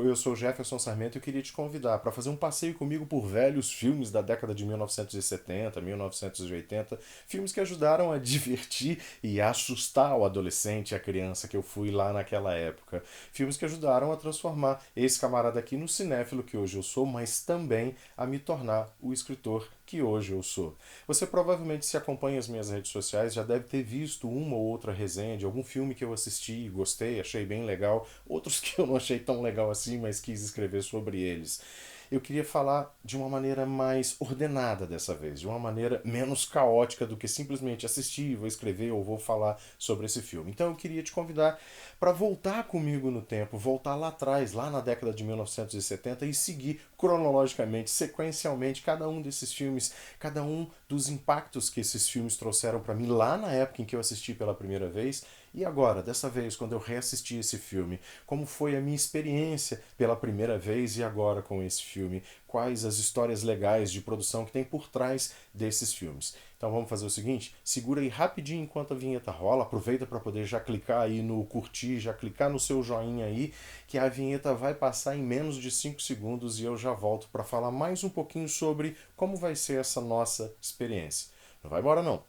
eu sou Jefferson Sarmento e eu queria te convidar para fazer um passeio comigo por velhos filmes da década de 1970, 1980, filmes que ajudaram a divertir e a assustar o adolescente e a criança que eu fui lá naquela época. Filmes que ajudaram a transformar esse camarada aqui no cinéfilo que hoje eu sou, mas também a me tornar o escritor que hoje eu sou. Você provavelmente, se acompanha as minhas redes sociais, já deve ter visto uma ou outra resenha de algum filme que eu assisti, gostei, achei bem legal, outros que eu não achei tão legal assim, mas quis escrever sobre eles. Eu queria falar de uma maneira mais ordenada dessa vez, de uma maneira menos caótica do que simplesmente assistir, vou escrever ou vou falar sobre esse filme. Então eu queria te convidar para voltar comigo no tempo, voltar lá atrás, lá na década de 1970 e seguir cronologicamente, sequencialmente cada um desses filmes, cada um dos impactos que esses filmes trouxeram para mim lá na época em que eu assisti pela primeira vez e agora, dessa vez, quando eu reassisti esse filme, como foi a minha experiência pela primeira vez e agora com esse filme? Quais as histórias legais de produção que tem por trás desses filmes? Então vamos fazer o seguinte, segura aí rapidinho enquanto a vinheta rola, aproveita para poder já clicar aí no curtir, já clicar no seu joinha aí, que a vinheta vai passar em menos de 5 segundos e eu já volto para falar mais um pouquinho sobre como vai ser essa nossa experiência. Não vai embora não.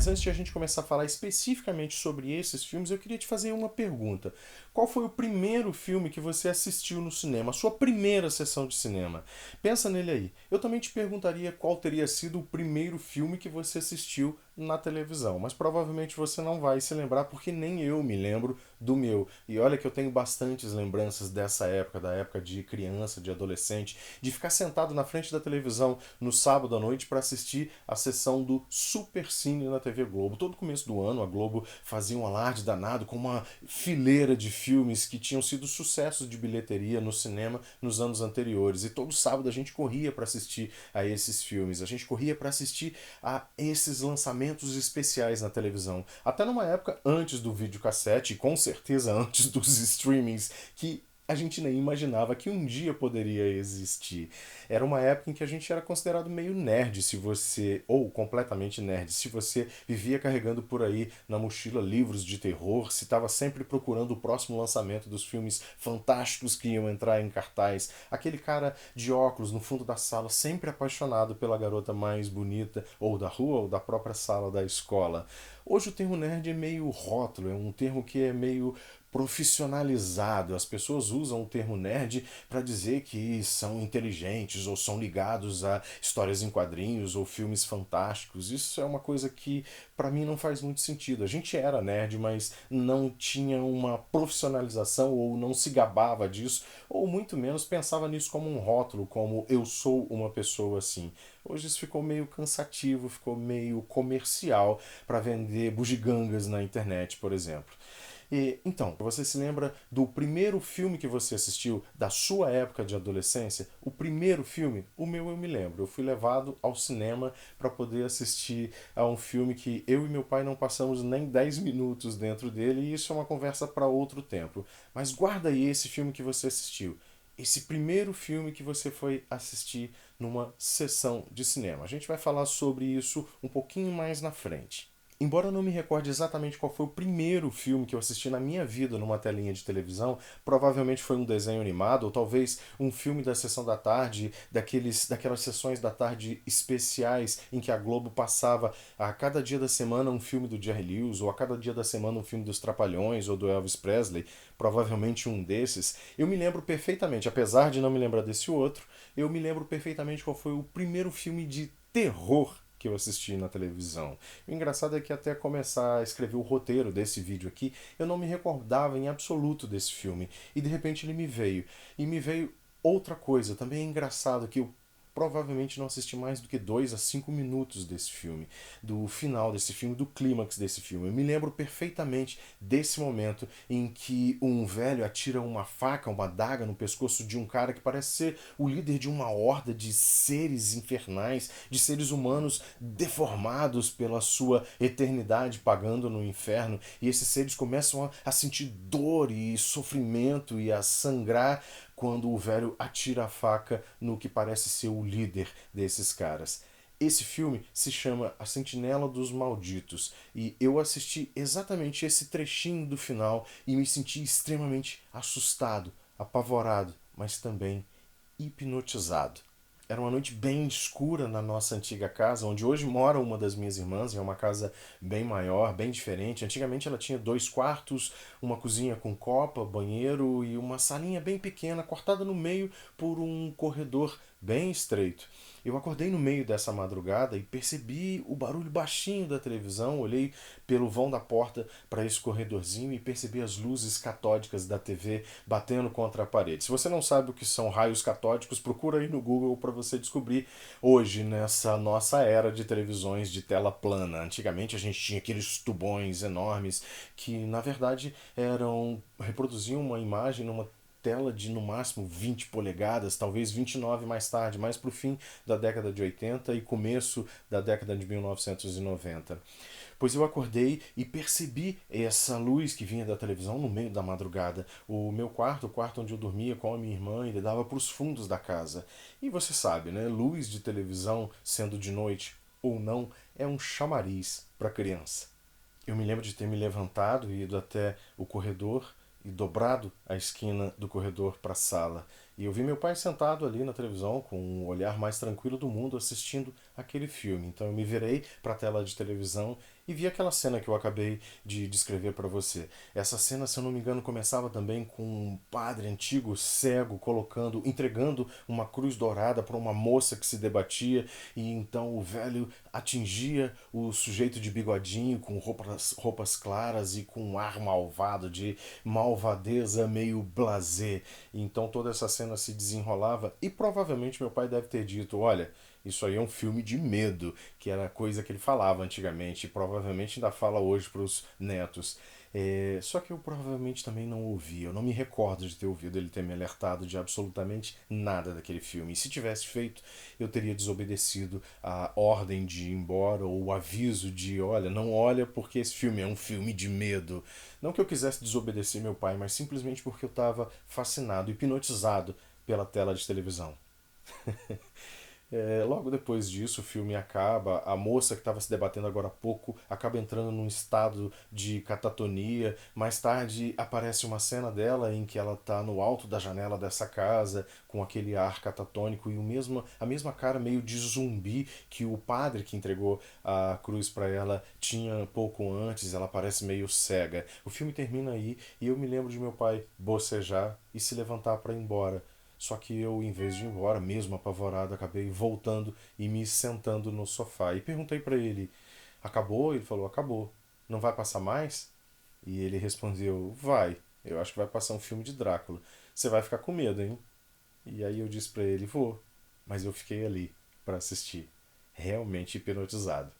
Mas antes de a gente começar a falar especificamente sobre esses filmes, eu queria te fazer uma pergunta. Qual foi o primeiro filme que você assistiu no cinema? A sua primeira sessão de cinema? Pensa nele aí. Eu também te perguntaria qual teria sido o primeiro filme que você assistiu na televisão, mas provavelmente você não vai se lembrar porque nem eu me lembro do meu. E olha que eu tenho bastantes lembranças dessa época, da época de criança, de adolescente, de ficar sentado na frente da televisão no sábado à noite para assistir a sessão do Super Cine na TV Globo. Todo começo do ano a Globo fazia um alarde danado com uma fileira de filmes que tinham sido sucessos de bilheteria no cinema nos anos anteriores. E todo sábado a gente corria para assistir a esses filmes. A gente corria para assistir a esses lançamentos especiais na televisão. Até numa época antes do videocassete, e com certeza antes dos streamings que a gente nem imaginava que um dia poderia existir. Era uma época em que a gente era considerado meio nerd, se você, ou completamente nerd, se você vivia carregando por aí na mochila livros de terror, se estava sempre procurando o próximo lançamento dos filmes fantásticos que iam entrar em cartaz, aquele cara de óculos no fundo da sala, sempre apaixonado pela garota mais bonita, ou da rua, ou da própria sala da escola. Hoje o termo nerd é meio rótulo, é um termo que é meio profissionalizado. As pessoas usam o termo nerd para dizer que são inteligentes ou são ligados a histórias em quadrinhos ou filmes fantásticos. Isso é uma coisa que para mim não faz muito sentido. A gente era nerd, mas não tinha uma profissionalização ou não se gabava disso, ou muito menos pensava nisso como um rótulo, como eu sou uma pessoa assim. Hoje isso ficou meio cansativo, ficou meio comercial para vender bugigangas na internet, por exemplo. Então, você se lembra do primeiro filme que você assistiu da sua época de adolescência? O primeiro filme? O meu eu me lembro. Eu fui levado ao cinema para poder assistir a um filme que eu e meu pai não passamos nem 10 minutos dentro dele, e isso é uma conversa para outro tempo. Mas guarda aí esse filme que você assistiu. Esse primeiro filme que você foi assistir numa sessão de cinema. A gente vai falar sobre isso um pouquinho mais na frente. Embora eu não me recorde exatamente qual foi o primeiro filme que eu assisti na minha vida numa telinha de televisão, provavelmente foi um desenho animado, ou talvez um filme da sessão da tarde, daquelas sessões da tarde especiais em que a Globo passava a cada dia da semana um filme do Jerry Lewis, ou a cada dia da semana um filme dos Trapalhões ou do Elvis Presley, provavelmente um desses. Eu me lembro perfeitamente, apesar de não me lembrar desse outro, eu me lembro perfeitamente qual foi o primeiro filme de terror que eu assisti na televisão. O engraçado é que até começar a escrever o roteiro desse vídeo aqui, eu não me recordava em absoluto desse filme. E de repente ele me veio. E me veio outra coisa. Também é engraçado que eu provavelmente não assisti mais do que 2 a 5 minutos desse filme, do final desse filme, do clímax desse filme. Eu me lembro perfeitamente desse momento em que um velho atira uma faca, uma adaga no pescoço de um cara que parece ser o líder de uma horda de seres infernais, de seres humanos deformados pela sua eternidade pagando no inferno, e esses seres começam a sentir dor e sofrimento e a sangrar quando o velho atira a faca no que parece ser o líder desses caras. Esse filme se chama A Sentinela dos Malditos e eu assisti exatamente esse trechinho do final e me senti extremamente assustado, apavorado, mas também hipnotizado. Era uma noite bem escura na nossa antiga casa, onde hoje mora uma das minhas irmãs. É uma casa bem maior, bem diferente. Antigamente ela tinha 2 quartos, uma cozinha com copa, banheiro e uma salinha bem pequena, cortada no meio por um corredor bem estreito. Eu acordei no meio dessa madrugada e percebi o barulho baixinho da televisão. Olhei pelo vão da porta para esse corredorzinho e percebi as luzes catódicas da TV batendo contra a parede. Se você não sabe o que são raios catódicos, procura aí no Google para você descobrir hoje, nessa nossa era de televisões de tela plana. Antigamente a gente tinha aqueles tubões enormes que, na verdade, reproduziam uma imagem numa tela de no máximo 20 polegadas, talvez 29 mais tarde, mais para o fim da década de 80 e começo da década de 1990. Pois eu acordei e percebi essa luz que vinha da televisão no meio da madrugada. O meu quarto, o quarto onde eu dormia com a minha irmã, ele dava para os fundos da casa. E você sabe, né? Luz de televisão, sendo de noite ou não, é um chamariz para criança. Eu me lembro de ter me levantado e ido até o corredor e dobrado a esquina do corredor para a sala. E eu vi meu pai sentado ali na televisão com o olhar mais tranquilo do mundo assistindo aquele filme. Então eu me virei para a tela de televisão e vi aquela cena que eu acabei de descrever para você. Essa cena, se eu não me engano, começava também com um padre antigo, cego, entregando uma cruz dourada para uma moça que se debatia, e então o velho atingia o sujeito de bigodinho com roupas claras e com um ar malvado, de malvadeza meio blasé. E então toda essa cena se desenrolava e provavelmente meu pai deve ter dito: olha, isso aí é um filme de medo, que era a coisa que ele falava antigamente e provavelmente ainda fala hoje para os netos. Só que eu provavelmente também não ouvi, eu não me recordo de ter ouvido ele ter me alertado de absolutamente nada daquele filme. E se tivesse feito, eu teria desobedecido a ordem de ir embora ou o aviso de: olha, não olha porque esse filme é um filme de medo. Não que eu quisesse desobedecer meu pai, mas simplesmente porque eu estava fascinado, hipnotizado pela tela de televisão. Logo depois disso, o filme acaba. A moça que estava se debatendo agora há pouco acaba entrando num estado de catatonia. Mais tarde aparece uma cena dela em que ela está no alto da janela dessa casa, com aquele ar catatônico e a mesma cara meio de zumbi que o padre que entregou a cruz para ela tinha pouco antes. Ela parece meio cega. O filme termina aí e eu me lembro de meu pai bocejar e se levantar para ir embora. Só que eu, em vez de ir embora, mesmo apavorado, acabei voltando e me sentando no sofá. E perguntei para ele: acabou? Ele falou: acabou. Não vai passar mais? E ele respondeu: vai. Eu acho que vai passar um filme de Drácula. Você vai ficar com medo, hein? E aí eu disse para ele: vou. Mas eu fiquei ali para assistir, realmente hipnotizado.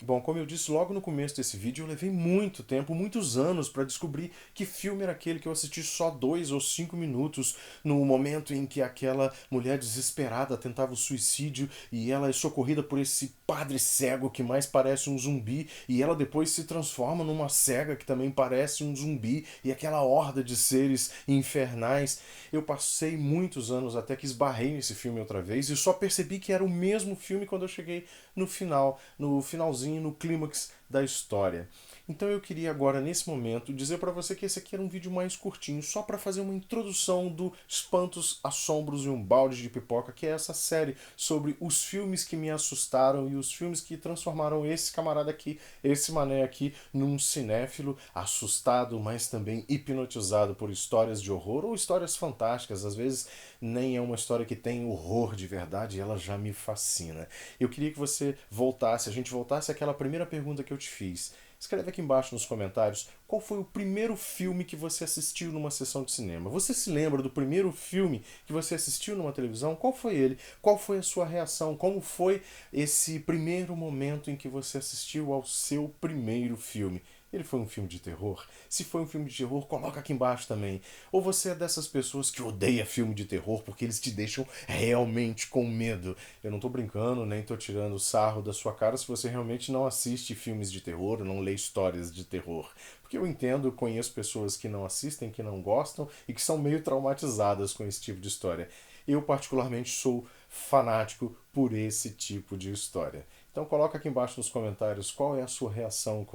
Bom, como eu disse logo no começo desse vídeo, eu levei muito tempo, muitos anos para descobrir que filme era aquele que eu assisti só 2 ou 5 minutos, no momento em que aquela mulher desesperada tentava o suicídio e ela é socorrida por esse padre cego que mais parece um zumbi, e ela depois se transforma numa cega que também parece um zumbi, e aquela horda de seres infernais. Eu passei muitos anos até que esbarrei nesse filme outra vez e só percebi que era o mesmo filme quando eu cheguei no final, no finalzinho, no clímax da história. Então eu queria agora, nesse momento, dizer para você que esse aqui era um vídeo mais curtinho, só para fazer uma introdução do Espantos, Assombros e um Balde de Pipoca, que é essa série sobre os filmes que me assustaram e os filmes que transformaram esse camarada aqui, esse mané aqui, num cinéfilo assustado, mas também hipnotizado por histórias de horror ou histórias fantásticas. Às vezes nem é uma história que tem horror de verdade e ela já me fascina. Eu queria que você voltasse, a gente voltasse àquela primeira pergunta que eu te fiz. Escreve aqui embaixo nos comentários qual foi o primeiro filme que você assistiu numa sessão de cinema. Você se lembra do primeiro filme que você assistiu numa televisão? Qual foi ele? Qual foi a sua reação? Como foi esse primeiro momento em que você assistiu ao seu primeiro filme? Ele foi um filme de terror? Se foi um filme de terror, coloca aqui embaixo também. Ou você é dessas pessoas que odeia filme de terror porque eles te deixam realmente com medo? Eu não tô brincando, nem tô tirando sarro da sua cara se você realmente não assiste filmes de terror, não lê histórias de terror. Porque eu entendo, conheço pessoas que não assistem, que não gostam e que são meio traumatizadas com esse tipo de história. Eu, particularmente, sou fanático por esse tipo de história. Então coloca aqui embaixo nos comentários qual é a sua reação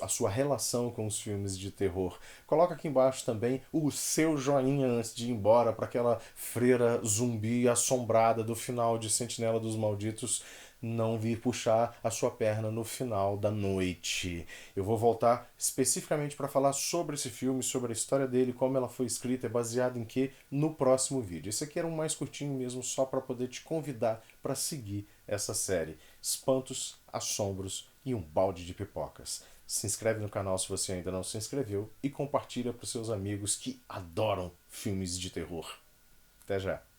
a sua relação com os filmes de terror. Coloca aqui embaixo também o seu joinha antes de ir embora para aquela freira zumbi assombrada do final de Sentinela dos Malditos não vir puxar a sua perna no final da noite. Eu vou voltar especificamente para falar sobre esse filme, sobre a história dele, como ela foi escrita, é baseado em que no próximo vídeo. Esse aqui era um mais curtinho mesmo, só para poder te convidar para seguir essa série. Espantos, assombros e um balde de pipocas. Se inscreve no canal se você ainda não se inscreveu e compartilha para os seus amigos que adoram filmes de terror. Até já!